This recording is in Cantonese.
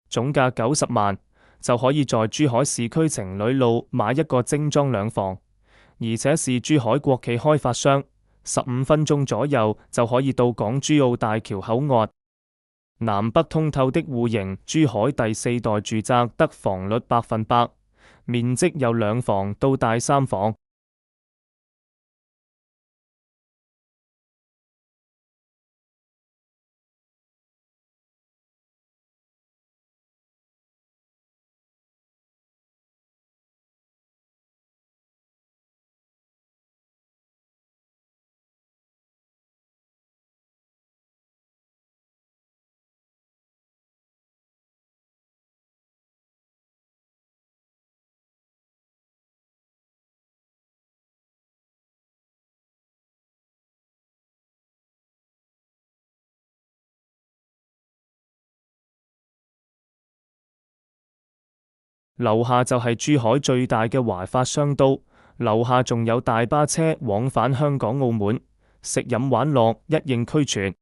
總價90萬，就可以在珠海市區情侶路買一個精裝兩房，而且是珠海國企開發商，15分鐘左右就可以到港珠澳大橋口岸。南北通透的戶型，珠海第4代住宅得房率100%，面積由2房到大3房。樓下就係珠海最大嘅華發商都，樓下仲有大巴車往返香港澳門，食飲玩樂一應俱全。